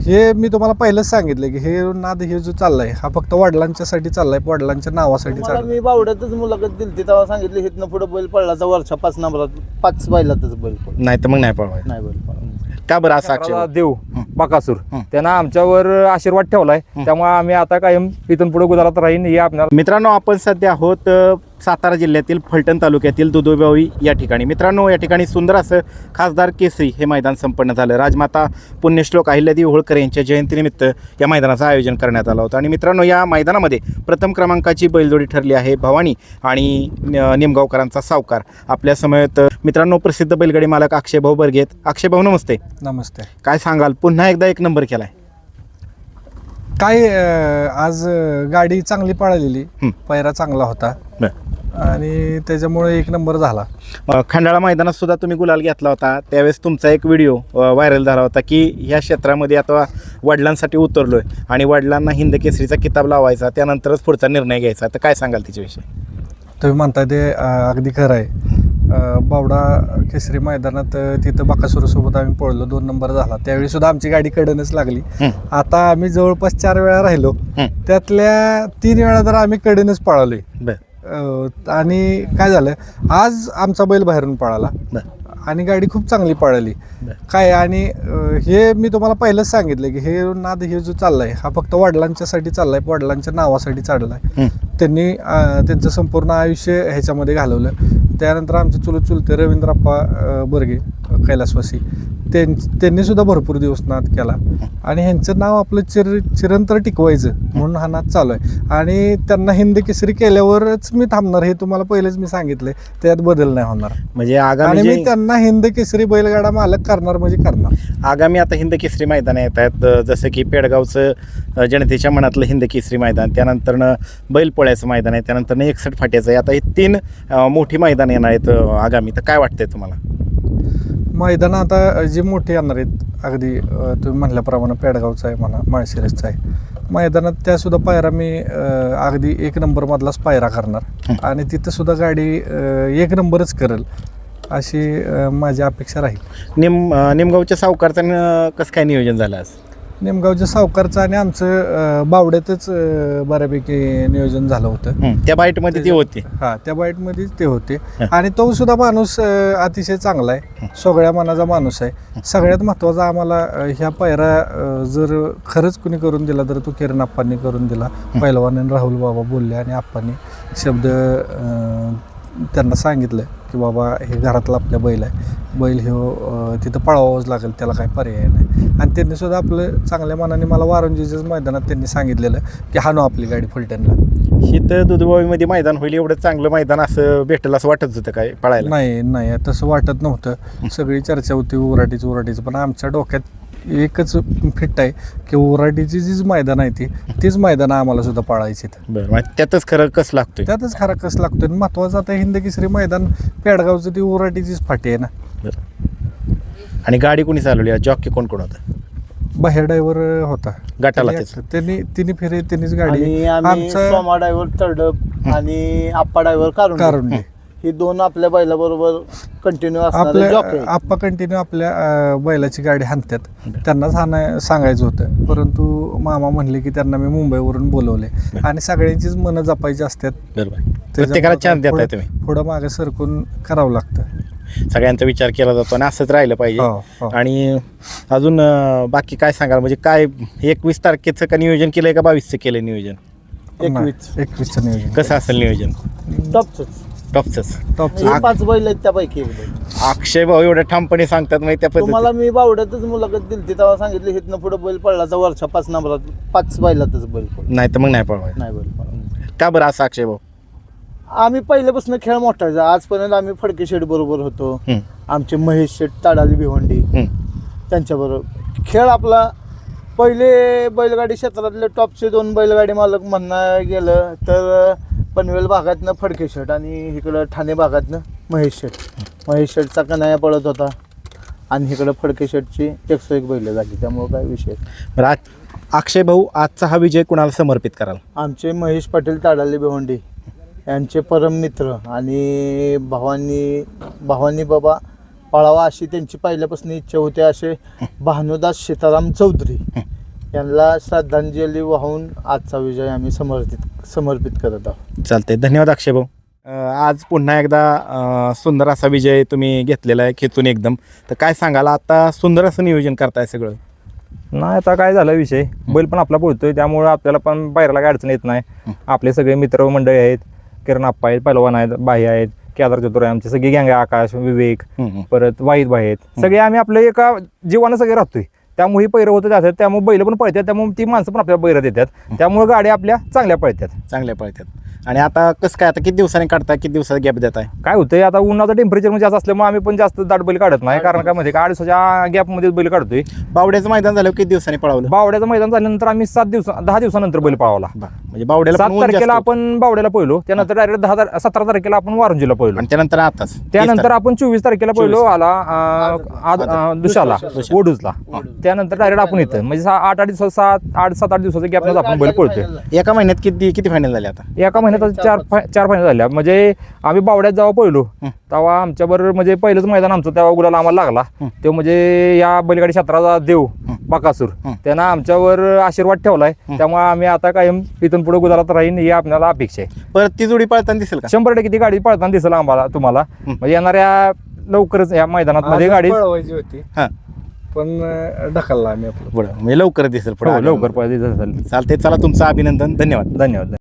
हे मी तुम्हाला पहिलंच सांगितलं की हे नाद हे जो चाललाय हा फक्त वडिलांच्यासाठी चाललाय, वडिलांच्या नावासाठी मला चाललाय. मी बावड्यातच मुलाखत दिली तेव्हा सांगितलं हिथनं पुढे बैल पडला तर वरच्या 5 नंबरात 5 बैलातच बैल पडला. नाही तर मग नाही पळवायचं. नाही बैल पडला. का बरं असा आक्षेप? देव हं. बकासूर हं. त्यांना आमच्यावर आशीर्वाद ठेवलाय, त्यामुळे आम्ही आता कायम इथून पुढे गुजरात राहीन हे आपल्याला. मित्रांनो, आपण सध्या आहोत सातारा जिल्ह्यातील फलटण तालुक्यातील दुधोबावी या ठिकाणी. मित्रांनो, या ठिकाणी सुंदर असं खासदार केसरी हे मैदान संपन्न झालं. राजमाता पुण्यश्लोक अहिल्यादेवी होळकर यांच्या जयंतीनिमित्त या मैदानाचं आयोजन करण्यात आलं होतं. आणि मित्रांनो, या मैदानामध्ये प्रथम क्रमांकाची बैलजोडी ठरली आहे भवानी आणि निमगावकरांचा सावकार. आपल्या समवेत मित्रांनो प्रसिद्ध बैलगाडी मालक अक्षयभाऊ बर्गे आहेत. अक्षयभाऊ नमस्ते. नमस्ते. काय सांगाल, पुन्हा एकदा एक नंबर केलाय? काय आज गाडी चांगली पळालेली, हं. पैरा चांगला होता बरं. आणि त्याच्यामुळे एक नंबर झाला. खंडाळा मैदानात सुद्धा तुम्ही गुलाल घेतला होता. त्यावेळेस तुमचा एक व्हिडिओ व्हायरल झाला होता की ह्या क्षेत्रामध्ये आता वडिलांसाठी उतरलोय आणि वडिलांना हिंद केसरीचा किताब लावायचा, त्यानंतरच पुढचा निर्णय घ्यायचा. तर काय सांगाल त्याच्याविषयी? तुम्ही म्हणताय ते अगदी खरं आहे. बावडा केसरी मैदानात तिथं बकासूरसोबत आम्ही पळलो, 2 नंबर झाला. त्यावेळी सुद्धा आमची गाडी कडनच लागली. आता आम्ही जवळपास 4 वेळा राहिलो, त्यातल्या 3 वेळा तर आम्ही कडनच पळालोय. बरं. आणि काय झालं, आज आमचा बैल बाहेरून पळाला आणि गाडी खूप चांगली पळाली. काय आणि हे मी तुम्हाला पहिलंच सांगितलं की हे नाद हे जो चाललाय हा फक्त वडिलांच्यासाठी चाललाय, वडिलांच्या नावासाठी चाललाय. त्यांनी त्यांचं संपूर्ण आयुष्य ह्याच्यामध्ये घालवलं. त्यानंतर आमचे चुलते रवींद्रप्पा बर्गे कैलासवासी त्यांनी सुद्धा भरपूर दिवस नाद केला आणि ह्यांचं नाव आपलं चिरंतर टिकवायचं म्हणून हा नाद चालू आहे. आणि त्यांना हिंद केसरी केल्यावरच मी थांबणार, हे तुम्हाला पहिलेच मी सांगितलंय. त्यात बदल नाही होणार. म्हणजे आणि मी त्यांना हिंद केसरी बैलगाडा मालक करणार म्हणजे करणार. आगामी आता हिंद केसरी मैदान येत आहेत, जसं की पेडगावचं जनतेच्या मनातलं हिंद केसरी मैदान, त्यानंतरनं बैलपोळ्याचं मैदान आहे, त्यानंतरनं 61 फाट्याचं आहे. आता हे 3 मोठी मैदान येणार आहेत आगामी. तर काय वाटतंय तुम्हाला? मैदान आता जी मोठी येणार आहेत, अगदी तुम्ही म्हणल्याप्रमाणे पेडगावचं आहे म्हणा, माळशिरसचं आहे मैदानात, त्यासुद्धा पायरा मी अगदी 1 नंबरमधलाच पायरा करणार आणि तिथं सुद्धा गाडी 1 नंबरच करेल अशी माझी अपेक्षा राहील. निमगावच्या सावकारचं कसं काय नियोजन झालं आज? निमगावच्या सावकारचं आणि आमचं बावड्यातच बऱ्यापैकी नियोजन झालं होतं. त्या बाईटमध्ये ती होती. हा, त्या बाईटमध्येच ते होते. आणि तो सुद्धा माणूस अतिशय चांगला आहे, सगळ्या मनाचा माणूस आहे. सगळ्यात महत्त्वाचा आम्हाला ह्या पायरा जर खरंच कुणी करून दिला तर तो किरण आप्पांनी करून दिला. पहिलवान आणि राहुल बाबा बोलले आणि आप्पांनी शब्द त्यांना सांगितलं की बाबा हे घरातला आपल्या बैल आहे, बैल हे तिथं पळवावंच लागेल, त्याला काही पर्याय नाही. आणि त्यांनी सुद्धा आपलं चांगल्या मनाने मला वारंजीच्याच मैदानात त्यांनी सांगितलेलं की हाणू आपली गाडी फलटणला. इथं दुधबावीमध्ये मैदान होईल एवढं चांगलं मैदान असं भेटेल असं वाटत होतं काय पळायला? नाही तसं वाटत नव्हतं. सगळी चर्चा होती उराटीचं, पण आमच्या डोक्यात एकच फिट आहे की उराटीची जीच मैदान आहे तीच मैदान आम्हाला सुद्धा पळायची. बरं, त्यातच खरं कसं लागतोय? त्यातच खरं कसं लागतोय. महत्वाचं आता हिंद केसरी मैदान पेडगावचं ती उराटीचीच फाटी आहे ना. बरं. आणि गाडी कोणी चालवली? जॉकी कोण होता? बाहेर ड्रायव्हर होता गटाला. तिन्ही फेरे त्यांनीच गाडी. आमचा सोमा ड्रायव्हर तडप आणि आप्पा ड्रायव्हर काढून ही 2 आपल्या बैलाबरोबर कंटिन्यू असणारे आप्पा कंटिन्यू आपल्या बैलाची गाडी हाणतात. त्यांनाच सांगायचं होतं, परंतु मामा म्हणले की त्यांना मी मुंबईवरून बोलवले आणि सगळ्यांचीच मनं जपायची असतात. बरोबर, प्रत्येकाला चान्स देताय तुम्ही. पुढं मागे सरकून करावं लागतं. सगळ्यांचा विचार केला जातो आणि असंच राहिलं पाहिजे. आणि अजून बाकी काय सांगाल, म्हणजे काय 21 तारखेचं का नियोजन केलंय का 22चं केलंय नियोजन? 21चं नियोजन. कसं असेल नियोजन? टॉपचंच. 5 बैल आहेत त्यापैकी. अक्षय भाऊ एवढ्या ठामपणे सांगतात म्हणजे त्या तुम्हाला मी बावड्यातच मुलाखत दिली तेव्हा सांगितलं हिथनं पुढे बैल पडला तर वरच्या 5 नंबरात 5 बैलातच बैल पडला. नाही तर मग नाही पळवायचं. नाही बैल पडला. का बरं असं अक्षय भाऊ? आम्ही पहिल्यापासून खेळ मोठा आहे. आजपर्यंत आम्ही फडके शेठ बरोबर होतो, आमचे महेश शेठ ताडाली भिवंडी त्यांच्याबरोबर खेळ आपला. पहिले बैलगाडी क्षेत्रातले टॉपचे 2 बैलगाडी मालक म्हणणं गेलं तर पनवेल भागातनं फडके शेठ आणि इकडं ठाणे भागातनं महेश शेठचा कन्हैया पळत होता आणि इकडं फडके शेठची 101 बैल झाली. त्यामुळे काय विषय. अक्षय भाऊ, आजचा हा विजय कुणाला समर्पित कराल? आमचे महेश पाटील ताडाली भिवंडी यांचे परम मित्र आणि भवानी बाबा पळावा अशी त्यांची पहिल्यापासून इच्छा होती. असे भानुदास सीताराम चौधरी यांना श्रद्धांजली वाहून आजचा विजय आम्ही समर्पित करत आहोत. चालतंय, धन्यवाद अक्षय भाऊ. आज पुन्हा एकदा सुंदर असा विजय तुम्ही घेतलेला आहे खेचून एकदम. तर काय सांगाल, आता सुंदर असं नियोजन करताय सगळं? नाही आता काय झालं विषय, बैल पण आपला पोहतोय त्यामुळे आपल्याला पण पायऱ्याला काय अडचण येत नाही. आपले सगळे मित्र मंडळी आहेत, किरण आप्पा आहेत, पहलवान आहेत, बाई आहेत, केदार चतुर आहे, आमचे सगळे गँग आहे, आकाश, विवेक, परत वाईद भाई आहेत, सगळे आम्ही आपले एका जीवानं सगळे राहतोय. त्यामुळे ही पैरं होतं जातात, त्यामुळे बैल पण पळतात, त्यामुळे ती माणसं पण आपल्याला बैरं देतात, त्यामुळे गाड्या आपल्या चांगल्या पळतात. आणि आता कसं काय, आता किती दिवसांनी काढताय, किती दिवसाचा गॅप देताय? काय होतंय आता उन्हाचं टेम्परेचर म्हणजे जास्त असल्यामुळे आम्ही पण जास्त दाट बैल काढत नाही. कारण काय माहिती का, 2 दिवसाच्या गॅपमध्ये बैल काढतोय. बावड्याचं मैदान झालं किती दिवसांनी पळवलं? बावड्याचं मैदान झाल्यानंतर आम्ही 10 दिवसानंतर बैल पळवला. म्हणजे बावड्याला 7 पण ऊन तारखेला जास्त होतं. आपण बावड्याला पहिलो, त्यानंतर डायरेक्ट 17 तारखेला आपण वारंजीला पहिलो, आणि त्यानंतर आताच त्यानंतर आपण 24 तारखेला पहिलो आला दुशाला ओडूजला, त्यानंतर डायरेक्ट आपण इथं म्हणजे 7-8 दिवसाच्या गॅपनंच आपण बैल पळतोय. एका महिन्यात किती फायनल झाले आता? एका महिन्यात 4 फायनल झाल्या. म्हणजे आम्ही बावड्यात जेव्हा पहिलो तेव्हा आमच्याबरोबर म्हणजे पहिलंच मैदान आमचं तेव्हा गुलाल आम्हाला लागला. ते म्हणजे या बैलगाडी क्षेत्राचा देव बकासूर त्यानं आमच्यावर आशीर्वाद ठेवलाय, त्यामुळे आम्ही आता कायम इथून पुढे गुलालात राहीन ही आपल्याला अपेक्षा आहे. परत ती जोडी पळताना दिसेल का? 100% ती गाडी पळताना दिसेल आम्हाला, तुम्हाला म्हणजे येणाऱ्या लवकरच या मैदानात मध्ये गाडी पळवायची होती हां, पण ढकलला आम्ही आपलं. पुढं म्हणजे लवकर दिसेल पुढे लवकर पळायची दिसेल. चालते. चला, तुमचं अभिनंदन, धन्यवाद. धन्यवाद.